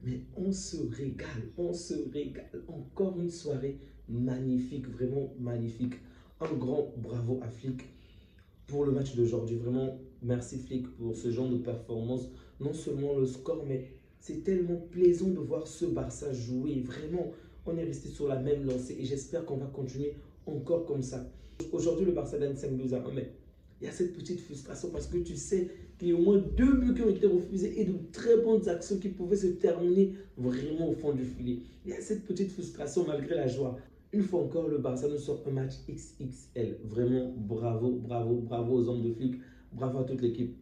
mais on se régale, on se régale. Encore une soirée magnifique, vraiment magnifique. Un grand bravo à Flick pour le match d'aujourd'hui. Vraiment, merci Flick pour ce genre de performance. Non seulement le score, mais c'est tellement plaisant de voir ce Barça jouer. Vraiment, on est resté sur la même lancée et j'espère qu'on va continuer encore comme ça. Aujourd'hui, le Barça gagne 5-2-1, mais il y a cette petite frustration parce que tu sais qu'il y a au moins 2 buts qui ont été refusés et de très bonnes actions qui pouvaient se terminer vraiment au fond du filet. Il y a cette petite frustration malgré la joie. Une fois encore, le Barça nous sort un match XXL. Vraiment, bravo, bravo, bravo aux hommes de Flick. Bravo à toute l'équipe.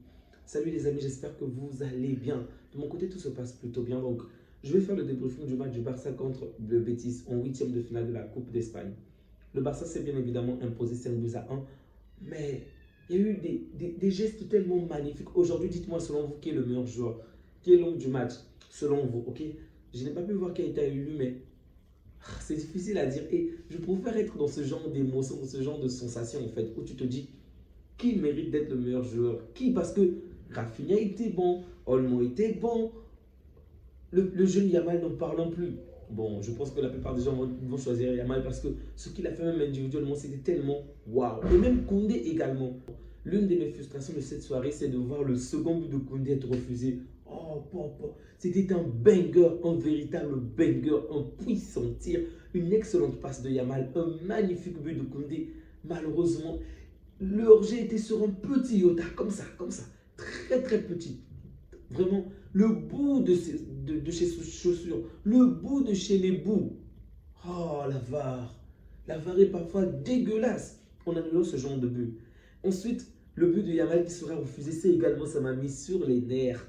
Salut les amis, j'espère que vous allez bien. De mon côté, tout se passe plutôt bien. Donc, je vais faire le débriefing du match du Barça contre le Betis en huitième de finale de la Coupe d'Espagne. Le Barça s'est bien évidemment imposé 5-2-1, mais il y a eu des gestes tellement magnifiques. Aujourd'hui, dites-moi selon vous qui est le meilleur joueur, qui est l'homme du match, selon vous, ok? Je n'ai pas pu voir qui a été élu, mais c'est difficile à dire. Et je préfère être dans ce genre d'émotion, dans ce genre de sensation, en fait, où tu te dis, qui mérite d'être le meilleur joueur? Qui? Parce que Rafinha était bon, Olmo était bon, le jeune Yamal, n'en parlons plus. Bon, je pense que la plupart des gens vont choisir Yamal parce que ce qu'il a fait même individuellement, c'était tellement waouh. Et même Koundé également. L'une de mes frustrations de cette soirée, c'est de voir le second but de Koundé être refusé. Oh, c'était un banger, un véritable banger, un puissant tir, une excellente passe de Yamal, un magnifique but de Koundé. Malheureusement, le hors-jeu était sur un petit iota, comme ça, très très petit. Vraiment, le bout de chez chaussures, le bout de chez les bouts. Oh, la VAR. La VAR est parfois dégueulasse. On annule ce genre de but. Ensuite, le but de Yamal qui sera refusé, c'est également, ça m'a mis sur les nerfs.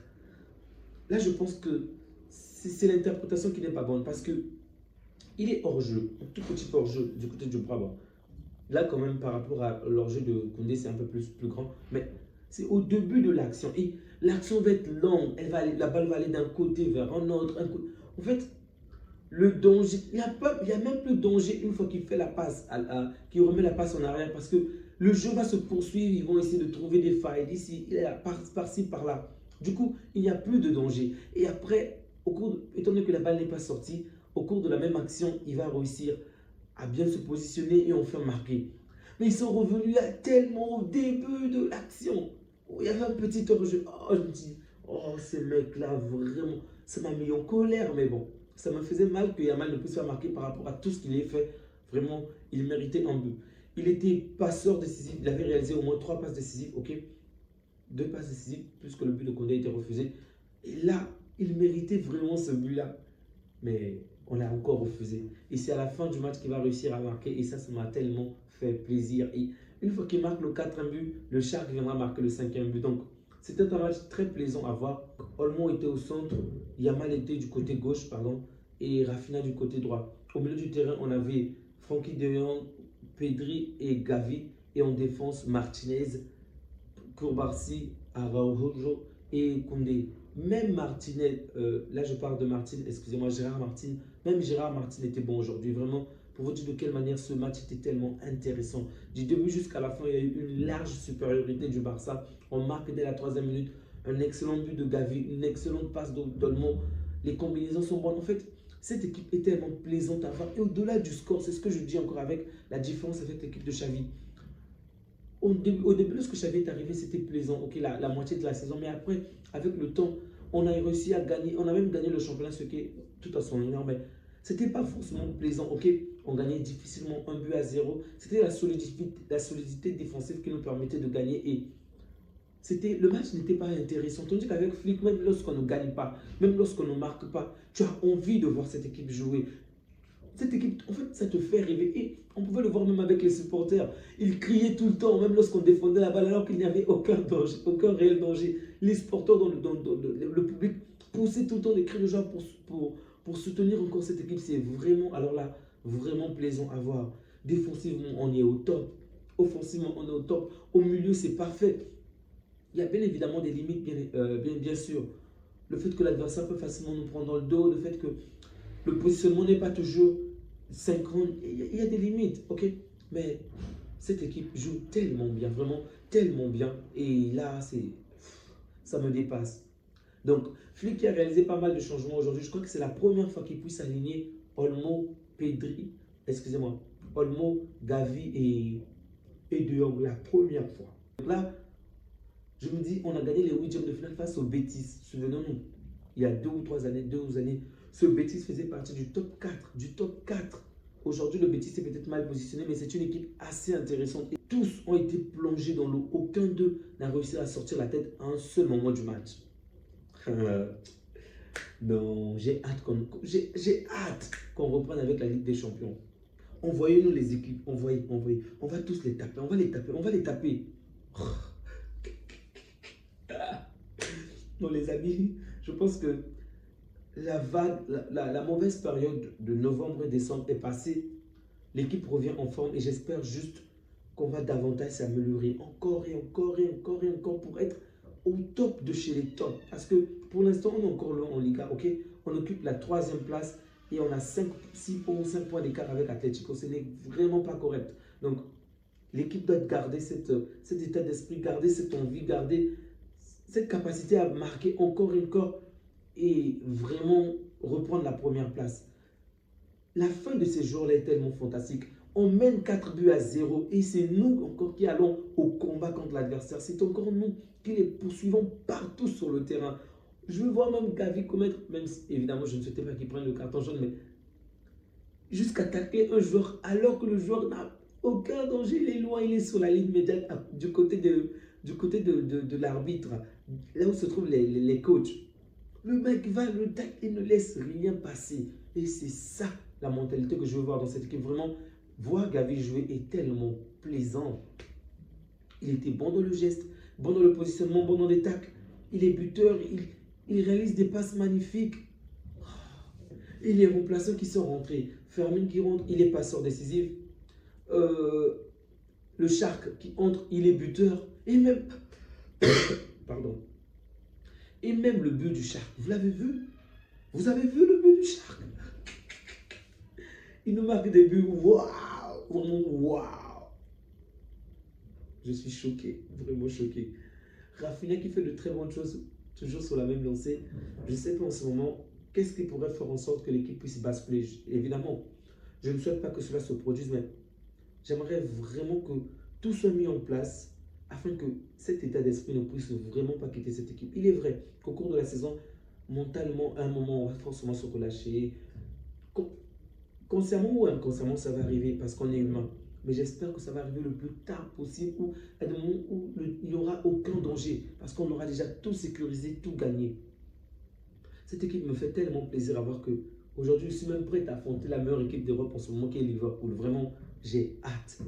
Là, je pense que c'est l'interprétation qui n'est pas bonne parce que il est hors jeu, un tout petit hors jeu du côté du Brabant. Là, quand même, par rapport à l'hors-jeu de Koundé, c'est un peu plus grand. Mais c'est au début de l'action. Et l'action va être longue. La balle va aller d'un côté vers un autre. En fait, le danger, il y a même plus de danger une fois qu'il fait la passe, qu'il remet la passe en arrière. Parce que le jeu va se poursuivre. Ils vont essayer de trouver des failles d'ici, par-ci, par-là. Du coup, il n'y a plus de danger. Et après, étant donné que la balle n'est pas sortie, au cours de la même action, il va réussir à bien se positionner et enfin marquer. Mais ils sont revenus là tellement au début de l'action. Il y avait un petit hors-jeu. Oh, je me dis, oh, ces mecs-là, vraiment, ça m'a mis en colère. Mais bon, ça me faisait mal que Yamal ne puisse pas marquer par rapport à tout ce qu'il avait fait. Vraiment, il méritait un but. Il était passeur décisif. Il avait réalisé au moins 3 passes décisives, ok? 2 passes décisives, puisque le but de Koundé a été refusé. Et là, il méritait vraiment ce but-là. Mais on l'a encore refusé. Et c'est à la fin du match qu'il va réussir à marquer. Et ça m'a tellement fait plaisir. Et une fois qu'il marque le 4e but, le Shark viendra marquer le 5e but. Donc, c'était un match très plaisant à voir. Olmo était au centre, Yamal était du côté gauche, pardon, et Rafinha du côté droit. Au milieu du terrain, on avait Frankie de Jong, Pedri et Gavi. Et en défense, Martinez, Koubarsi, Araujo et Koundé. Même Martinez, là je parle de Martin, excusez-moi, Gérard Martin, même Gérard Martin était bon aujourd'hui. Vraiment, pour vous dire de quelle manière ce match était tellement intéressant. Du début jusqu'à la fin, il y a eu une large supériorité du Barça. On marque dès la 3e minute un excellent but de Gavi, une excellente passe d'Olmo. Les combinaisons sont bonnes. En fait, cette équipe est tellement plaisante à voir. Et au-delà du score, c'est ce que je dis encore avec la différence avec l'équipe de Xavi. Au début, lorsque Xavi est arrivé, c'était plaisant, ok, la moitié de la saison. Mais après, avec le temps, on a réussi à gagner. On a même gagné le championnat, ce qui est tout à son honneur. Mais ce n'était pas forcément plaisant, ok. On gagnait difficilement 1 but à 0. C'était la solidité défensive qui nous permettait de gagner. Et le match n'était pas intéressant. Tandis qu'avec Flick, même lorsqu'on ne gagne pas, même lorsqu'on ne marque pas, tu as envie de voir cette équipe jouer. Cette équipe, en fait, ça te fait rêver. Et on pouvait le voir même avec les supporters. Ils criaient tout le temps, même lorsqu'on défendait la balle, alors qu'il n'y avait aucun danger, aucun réel danger. Les supporters dans le public poussaient tout le temps des cris de joie pour soutenir encore cette équipe. C'est vraiment, alors là, vraiment plaisant à voir. Défensivement, on est au top. Offensivement, on est au top. Au milieu, c'est parfait. Il y a bien évidemment des limites, bien sûr. Le fait que l'adversaire peut facilement nous prendre dans le dos, le fait que le positionnement n'est pas toujours synchrone. Il y a des limites, ok? Mais cette équipe joue tellement bien, vraiment tellement bien. Et là, ça me dépasse. Donc, Flick qui a réalisé pas mal de changements aujourd'hui. Je crois que c'est la première fois qu'il puisse aligner Olmo, Pedri, excusez-moi, Olmo, Gavi et De Jong, la première fois. Donc là, je me dis, on a gagné les huitièmes de finale face au Betis. Souvenons-nous, il y a 2 ou 3 années, ce Betis faisait partie du top 4, du top 4. Aujourd'hui, le Betis est peut-être mal positionné, mais c'est une équipe assez intéressante. Et tous ont été plongés dans l'eau. Aucun d'eux n'a réussi à sortir la tête à un seul moment du match. Non, j'ai hâte qu'on reprenne avec la Ligue des Champions. Envoyez-nous les équipes, envoyez. On va tous les taper, on va les taper. Non, les amis, je pense que la vague, la mauvaise période de novembre et décembre est passée. L'équipe revient en forme et j'espère juste qu'on va davantage s'améliorer encore pour être au top de chez les tops. Parce que pour l'instant, on est encore loin en Liga, ok? On occupe la 3e place et on a 6 ou 5 points d'écart avec Atlético. Ce n'est vraiment pas correct. Donc, l'équipe doit garder cet état d'esprit, garder cette envie, garder cette capacité à marquer encore et vraiment reprendre la première place. La fin de ces jours-là est tellement fantastique. On mène 4 buts à 0 et c'est nous encore qui allons au combat contre l'adversaire. C'est encore nous qui les poursuivons partout sur le terrain. Je veux voir même Gavi commettre, même si évidemment je ne souhaitais pas qu'il prenne le carton jaune, mais jusqu'à tacler un joueur alors que le joueur n'a aucun danger. Il est loin, il est sur la ligne médiane du côté de l'arbitre, là où se trouvent les coachs. Le mec va le tacle et ne laisse rien passer. Et c'est ça la mentalité que je veux voir dans cette équipe. Vraiment, voir Gavi jouer est tellement plaisant. Il était bon dans le geste, bon dans le positionnement, bon dans les tacles. Il est buteur, il réalise des passes magnifiques. Et les remplaçants qui sont rentrés. Fermin qui rentre, il est passeur décisif. Le Shark qui entre, il est buteur. Et même... Pardon. Et même le but du Shark, vous l'avez vu? Vous avez vu le but du Shark? Il nous marque des buts, waouh! Vraiment, waouh! Je suis choqué, vraiment choqué. Rafinha qui fait de très bonnes choses, toujours sur la même lancée. Je ne sais pas en ce moment, qu'est-ce qui pourrait faire en sorte que l'équipe puisse basculer? Évidemment, je ne souhaite pas que cela se produise, mais j'aimerais vraiment que tout soit mis en place afin que cet état d'esprit ne puisse vraiment pas quitter cette équipe. Il est vrai qu'au cours de la saison, mentalement, à un moment, on va forcément se relâcher. Consciemment ou inconsciemment, ça va arriver parce qu'on est humain. Mais j'espère que ça va arriver le plus tard possible ou à des moments où il n'y aura aucun danger parce qu'on aura déjà tout sécurisé, tout gagné. Cette équipe me fait tellement plaisir à voir que aujourd'hui, je suis même prêt à affronter la meilleure équipe d'Europe en ce moment qui est Liverpool. Vraiment, j'ai hâte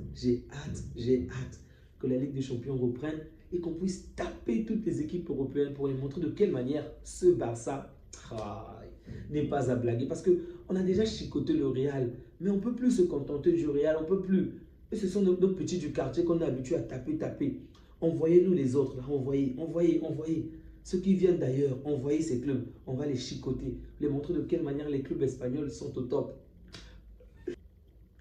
que la Ligue des Champions reprenne et qu'on puisse taper toutes les équipes européennes pour les montrer de quelle manière ce Barça n'est pas à blaguer. Parce qu'on a déjà chicoté le Real, mais on ne peut plus se contenter du Real, on ne peut plus. Et ce sont nos petits du quartier qu'on est habitué à taper. Envoyez-nous les autres, là, envoyez. Ceux qui viennent d'ailleurs, envoyez ces clubs, on va les chicoter, les montrer de quelle manière les clubs espagnols sont au top.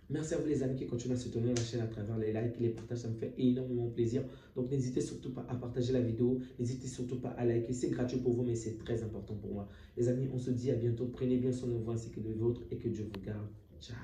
Merci à vous les amis qui continuent à soutenir la chaîne à travers les likes, les partages, ça me fait énormément plaisir. Donc n'hésitez surtout pas à partager la vidéo, n'hésitez surtout pas à liker, c'est gratuit pour vous mais c'est très important pour moi. Les amis, on se dit à bientôt, prenez bien soin de vous ainsi que de vôtres et que Dieu vous garde. Ciao.